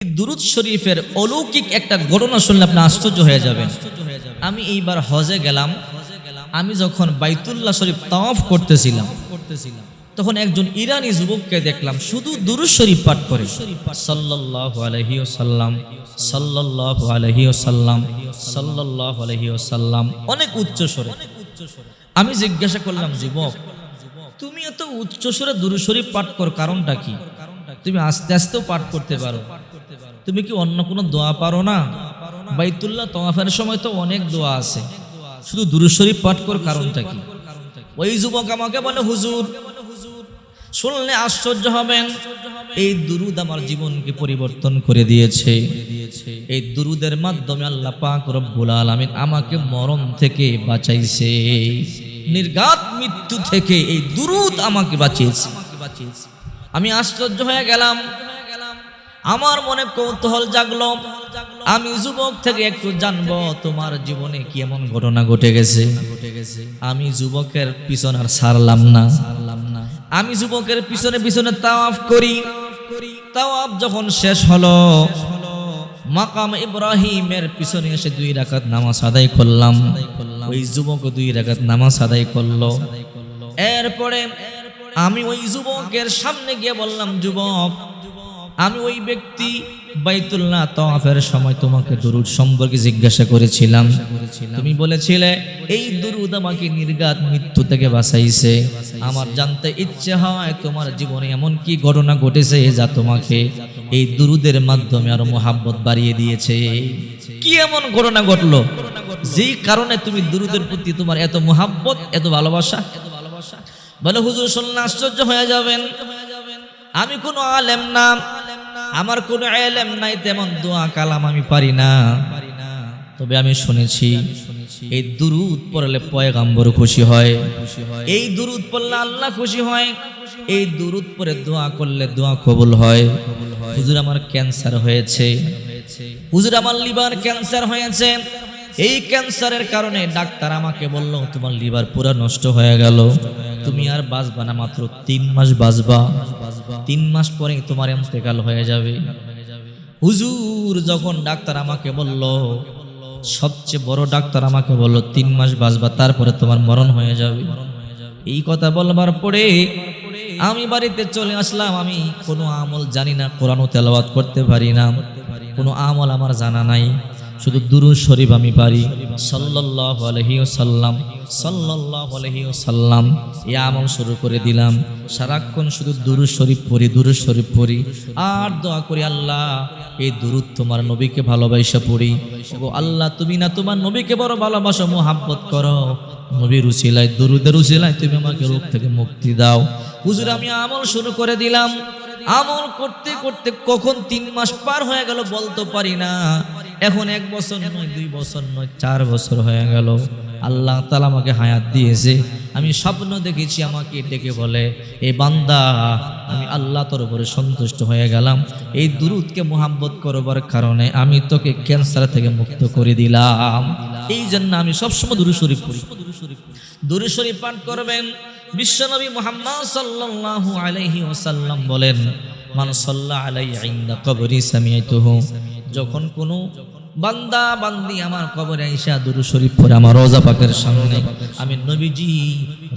দুরুদ শরীফের অলৌকিক একটা ঘটনা শুনলে আপনি আশ্চর্য হয়ে যাবেন। আমি এইবার হজে গেলাম। আমি যখন বাইতুল্লাহ শরীফ তাওয়াফ করতেছিলাম তখন একজন ইরানি যুবককে দেখলাম শুধু দুরুদ শরীফ পাঠ করে, সাল্লাল্লাহু আলাইহি ওয়াসাল্লাম, সাল্লাল্লাহু আলাইহি ওয়াসাল্লাম, সাল্লাল্লাহু আলাইহি ওয়াসাল্লাম, অনেক উচ্চ স্বরে। আমি জিজ্ঞাসা করলাম, যুবক, তুমি এত উচ্চ স্বরে দুরুদ শরীফ পাঠ করো, কারণটা কি? তুমি আস্তে আস্তেও পাঠ করতে পারো, তুমি কি অন্য কোনো দোয়া পারো না? বাইতুল্লাহ তাওয়াফের সময় তো অনেক দোয়া আছে, শুধু দুরূদ শরীফ পাঠ করো, কারণটা কি? ওই যুবক আমাকে বলে, হুজুর, শুনলে আশ্চর্য হবেন, এই দুরুদ আমার জীবনকে পরিবর্তন করে দিয়েছে। এই দুরুদের মাধ্যমে আল্লাহ পাক রব্বুল আলামিন আমাকে মরণ থেকে বাঁচাইছে, নির্ঘাত মৃত্যু থেকে এই দুরুদ আমাকে বাঁচিয়েছে। আমি আশ্চর্য হয়ে গেলাম, আমার মনে কৌতূহল জাগলো। আমি যুবক থেকে একটু জানবো তোমার জীবনে কি এমন ঘটনা ঘটে গেছে। আমি যুবকের পিছনে আর ছাড়লাম না। আমি যুবকের পিছনে পিছনে তাওয়াফ করি। তাওয়াফ যখন শেষ হলো, মাকাম ইব্রাহিমের পিছনে এসে 2 রাকাত নামাজ আদায় করলাম। ওই যুবক 2 রাকাত নামাজ আদায় করলো। এরপরে আমি ওই যুবকের সামনে গিয়ে বললাম, যুবক, আমি ওই ব্যক্তি বাইতুল্লাহ তাওয়াফের সময় তোমাকে দুরূদ সম্পর্কে জিজ্ঞাসা করেছিলাম। তুমি বলেছিলে এই দুরূদ আমাকে নির্ঘাত মৃত্যু থেকে বাঁচাইছে। আমার জানতে ইচ্ছে হয় তোমার জীবনে এমন কি ঘটনা ঘটেছে যা তোমাকে এই দুরূদের মাধ্যমে আরো মহাব্বত বাড়িয়ে দিয়েছে। কি এমন ঘটনা ঘটলো যেই কারণে তুমি দুরূদের প্রতি তোমার এত মহাব্বত, এত ভালোবাসা? বলে, হুজুর, শুনলে আশ্চর্য হয়ে যাবেন, আমি কোনো আলেম না, আমার কোনো ইলম নাই, তেমন দোয়া কালাম আমি পারি না। তবে আমি শুনেছি এই দুরূদ পড়লে পয়গম্বর খুশি হয়, এই দুরূদ পড়লে আল্লাহ খুশি হয়, এই দুরূদ পড়ে দোয়া করলে দোয়া কবুল হয়। হুজুর, আমার ক্যান্সার হয়েছে, হুজুর, আমার লিভার ক্যান্সার হয়েছে। এই ক্যান্সারের কারণে ডাক্তার আমাকে বলল তোমার লিভার পুরো নষ্ট হয়ে গেল, তুমি আর বাঁচবা না, মাত্র 3 মাস বাঁচবা, 3 মাস পরে তোমার ইন্তেকাল হয়ে যাবে। হুজুর, যখন ডাক্তার আমাকে বলল, সবচেয়ে বড় ডাক্তার আমাকে বলল 3 মাস বাঁচবা, তারপরে তোমার মরণ হয়ে যাবে, এই কথা বলবার পরে আমি বাড়িতে চলে আসলাম। আমি কোনো আমল জানি না, কোরআন তেলাওয়াত করতে পারি না, কোনো আমল আমার জানা নাই, শুধু দুরূদ শরীফ আমি পারি, সাল্লাল্লাহু আলাইহি ওয়াসাল্লাম, সাল্লাল্লাহু আলাইহি ওয়াসাল্লাম। এই আমল শুরু করে দিলাম। সারাক্ষণ শুধু দুরূদ শরীফ পড়ি, দুরূদ শরীফ পড়ি, আর দোয়া করি, আল্লাহ, এই দুরূদ তোমার নবীকে ভালোবাসা পড়ি। ও আল্লাহ, তুমি না তোমার নবীকে বড় ভালোবাসো, মুহাব্বত করো, নবীর উসিলায়, দুরূদের উসিলায় তুমি আমাকে রোগ থেকে মুক্তি দাও। হুজুর, আমি আমল শুরু করে দিলাম। আমল করতে করতে কখন 3 মাস পার হয়ে গেল বলতে পারি না। এখন 1 বছর নয়, 2 বছর নয়, 4 বছর হয়ে গেল। আল্লাহ তাআলা আমাকে হায়াত দিয়েছে। আমি স্বপ্ন দেখেছি, আমাকে ডেকে বলে, এ বান্দা, আমি আল্লাহ তোর উপরে সন্তুষ্ট হয়ে গেলাম, এই দুরূদকে মুহাব্বত করবার কারণে আমি তোকে ক্যান্সার থেকে মুক্ত করে দিলাম। এই জন্য আমি সবসময় দুরূদ শরীফ পড়ি। দুরূদ শরীফ পাঠ করবেন। বিশ্বনবী মুহাম্মদ সাল্লাল্লাহু আলাইহি ওয়াসাল্লাম বলেন, মান সাল্লা আলাইহি ইনদা কবরি সামিআতুহু, যখন কোনো বান্দা বান্দি আমার কবরে আইসা দুরূদ শরীফ পড়ে আমার রওজা পাকের সামনে, আমি নবীজি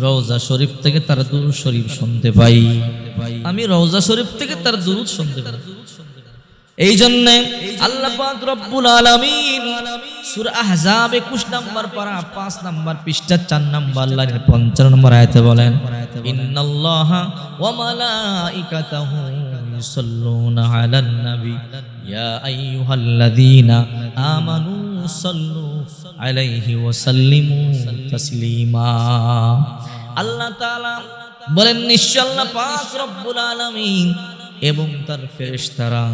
রওজা শরীফ থেকে তার দুরূদ শরীফ শুনতে পাই, আমি রওজা শরীফ থেকে তার দুরূদ শুনতে পাই। এই জন্য আল্লাহ পাক রব্বুল আলামিন সূরা আহজাব 21 নম্বর পারা 5 নম্বর পৃষ্ঠা 4 নম্বর লাইনের 55 নম্বর আয়াতে বলেন, ইন্নাল্লাহা ওয়া মালাইকাতাহু ইউসাল্লুনা আলান নবী ইয়া আইয়ুহাল্লাযীনা আমানু সাল্লু আলাইহি ওয়া সাল্লিমু তাসলিমা। আল্লাহ তাআলা বলেন, নিশ্চয় আল্লাহ পাক রব্বুল আলামিন এবং তার ফেরেশতারা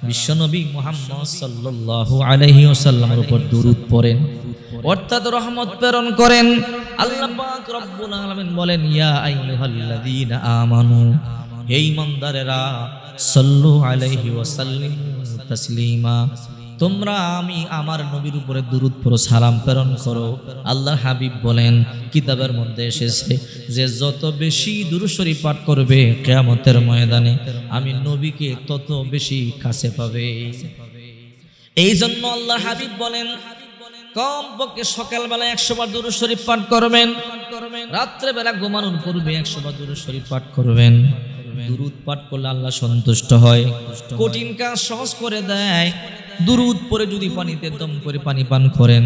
বিশ্বনবী মুহাম্মদ সাল্লাল্লাহু আলাইহি ওয়াসাল্লামের উপর দুরূদ পড়েন, অর্থাৎ রহমত প্রেরণ করেন। আল্লাহ পাক রব্বুল আলামিন বলেন, ইয়া আইয়ুহাল্লাযীনা আমানু, হে ঈমানদারেরা, সাল্লু আলাইহি ওয়া সাল্লিমু তাসলিমা, তোমরা আমি আমার নবীর উপরে দুরূদ পড়ো, সালাম প্রেরণ করো। আল্লাহর হাবিব বলেন, কিতাবের মধ্যে এসেছে যে যত বেশি দুরূদ শরীফ পাঠ করবে কিয়ামতের ময়দানে আমি নবীকে তত বেশি কাছে পাবে। এই জন্য আল্লাহর হাবিব বলেন, কমপক্ষে সকালবেলা 100 বার দুরূদ শরীফ পাঠ করবেন, রাত্রেবেলা ঘুমানোর পূর্বে 100 বার দুরূদ শরীফ পাঠ করবেন। দুরূদ পাঠ করলে আল্লাহ সন্তুষ্ট হয়, কঠিন কাজ সহজ করে দেয়। দুরূদ পরে যদি পানিতে দম করে পানি পান করেন,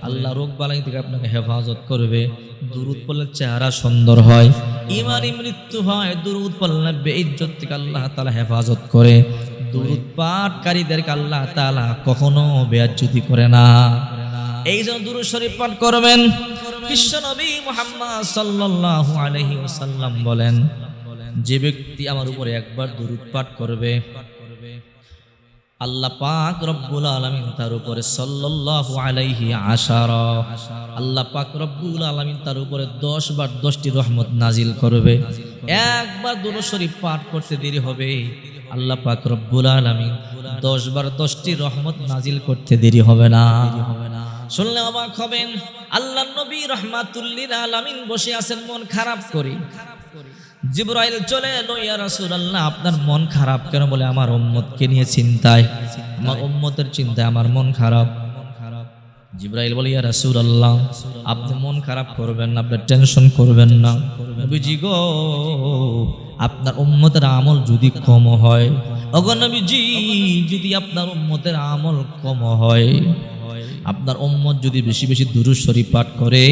আল্লাহ রোগ বালাই থেকে আপনাকে হেফাজত করবে। দুরূদ পড়লে চেহারা সুন্দর হয়, ইমানি মৃত্যু হয়। দুরূদ পড়লে বেইজ্জত থেকে আল্লাহ তাআলা হেফাজত করে। দুরূদ পাঠকারীদেরকে আল্লাহ তাআলা কখনো বেইজ্জতি করে না। এই জন্য দুরূদ শরীফ পাঠ করবেন। বিশ্বনবী মুহাম্মদ সাল্লাল্লাহু আলাইহি ওয়াসাল্লাম বলেন, যে ব্যক্তি আমার উপরে একবার দুরূদ পাঠ করবে, আল্লাহ পাক রব্বুল আলামিন তার উপরে সাল্লাল্লাহু আলাইহি আশারা, আল্লাহ পাক রব্বুল আলামিন তার উপরে 10 বার 10টি রহমত নাজিল করবে। একবার দুরূদ শরীফ পাঠ করতে দেরি হবে, আল্লাহ পাক রব্বুল আলামিন 10 বার 10টি রহমত নাজিল করতে দেরি হবে না। শুনলে অবাক হবেন, আল্লাহর নবী রাহমাতুল লিল আলামিন বসে আছেন মন খারাপ করে। জিবরাইল চলে এলো, ইয়া রাসূলুল্লাহ আপনার মন খারাপ কেন? বলে আমার উম্মতকে নিয়ে চিন্তায়, আমার উম্মতের চিন্তায় আমার মন খারাপ। জিবরাইল বলে, ইয়া রাসূলুল্লাহ আপনি মন খারাপ করবেন না, আপনি টেনশন করবেন না। নবীজি গো, আপনার উম্মতের আমল যদি কম হয়, ওগো নবীজি যদি আপনার উম্মতের আমল কম হয়, আপনার উম্মত যদি বেশি বেশি দুরূদ শরীফ পাঠ করে,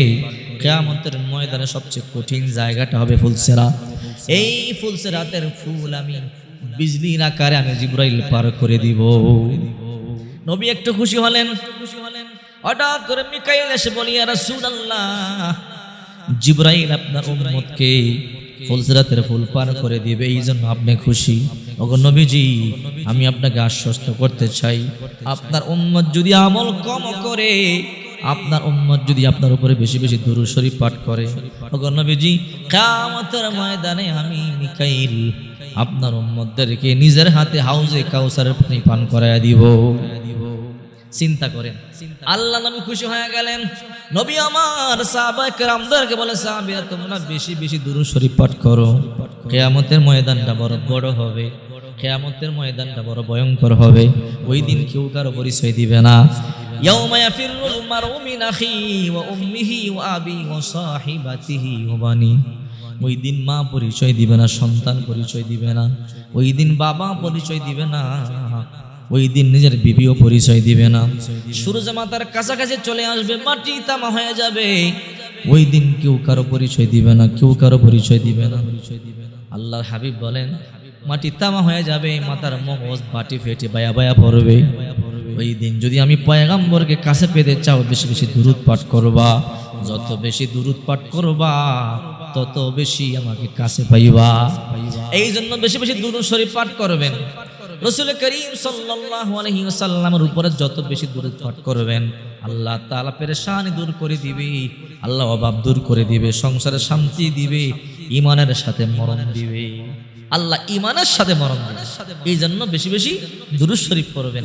কিয়ামতের ময়দানে সবচেয়ে কঠিন জায়গাটা হবে ফুলসিরাত। এই ফুলসিরাতের ফুল আমি বিজলির আকারে আমি জিবরাইল পার করে দিব। নবী একটু খুশি হলেন। হঠাৎ করে মিকাইল এসে বলি, ইয়া রাসূলুল্লাহ জিবরাইল আপনার উম্মতকে ফুলসিরাতের ফুল পার করে দিবে, এই জন্য আপনি খুশি। ওগো নবীজি আমি আপনাকে আশ্বস্ত করতে চাই, আপনার উম্মত যদি আমল কম করে, আপনার উম্মত যদি আপনার উপরে বেশি বেশি দুরূদ শরীফ পাঠ করে, ওগো নবীজি কিয়ামতের ময়দানে আমি মিকাইল আপনার উম্মতদেরকে নিজের হাতে হাউজে কাউসারের পানি পান করায়া দিব। চিন্তা করেন, আল্লাহ নবী খুশি হয়ে গেলেন। নবী আমার সাহাবায়ে কেরামদেরকে বলে, সাহাবীরা তোমরা বেশি বেশি দুরূদ শরীফ পাঠ করো, কিয়ামতের ময়দানটা বড় বড় হবে, কিয়ামতের ময়দানটা বড় ভয়ঙ্কর হবে। ওই দিন কেউ কারো পরিচয় দিবে না। ইয়াউমা ইয়াফিরুল মারউ মিন আখিহি ওয়া উম্মিহি ওয়া আবিহি ওয়া সাহিবাতিহি ওয়া বানি। ওই দিন মা পরিচয় দিবে না, সন্তান পরিচয় দিবে না, ওই দিন বাবা পরিচয় দিবে না, ওই দিন নিজের বিবিও পরিচয় দিবে না। সূর্য মাতার কাছাকাছি চলে আসবে, মাটি তামা হয়ে যাবে। ওই দিন কেউ কারো পরিচয় দিবে না, কেউ কারো পরিচয় দিবে না। আল্লাহর হাবিব বলেন, মাটি তামা হয়ে যাবে, মাথার মগজ বাটি ফেটে বায়া বায়া পড়বে। ওই দিন যদি আমি পয়গম্বরকে কাছে পেতে চাও, বেশি বেশি দুরূদ পাঠ করবা। যত বেশি দুরূদ পাঠ করবা তত বেশি আমাকে কাছে পাইবা। এই জন্য বেশি বেশি দুরূদ শরীফ পাঠ করবেন। রাসূল করিম সাল্লাল্লাহু আলাইহি ওয়াসাল্লামের উপরে যত বেশি দুরূদ পাঠ করবেন, আল্লাহ তাআলা পেরেশানি দূর করে দিবে, আল্লাহ অভাব দূর করে দিবে, সংসারে শান্তি দিবে, ঈমানের সাথে মরণ দিবে। আল্লাহ ঈমানের সাথে মরণ দিবে। এই জন্য বেশি বেশি দুরূদ শরীফ পড়বেন।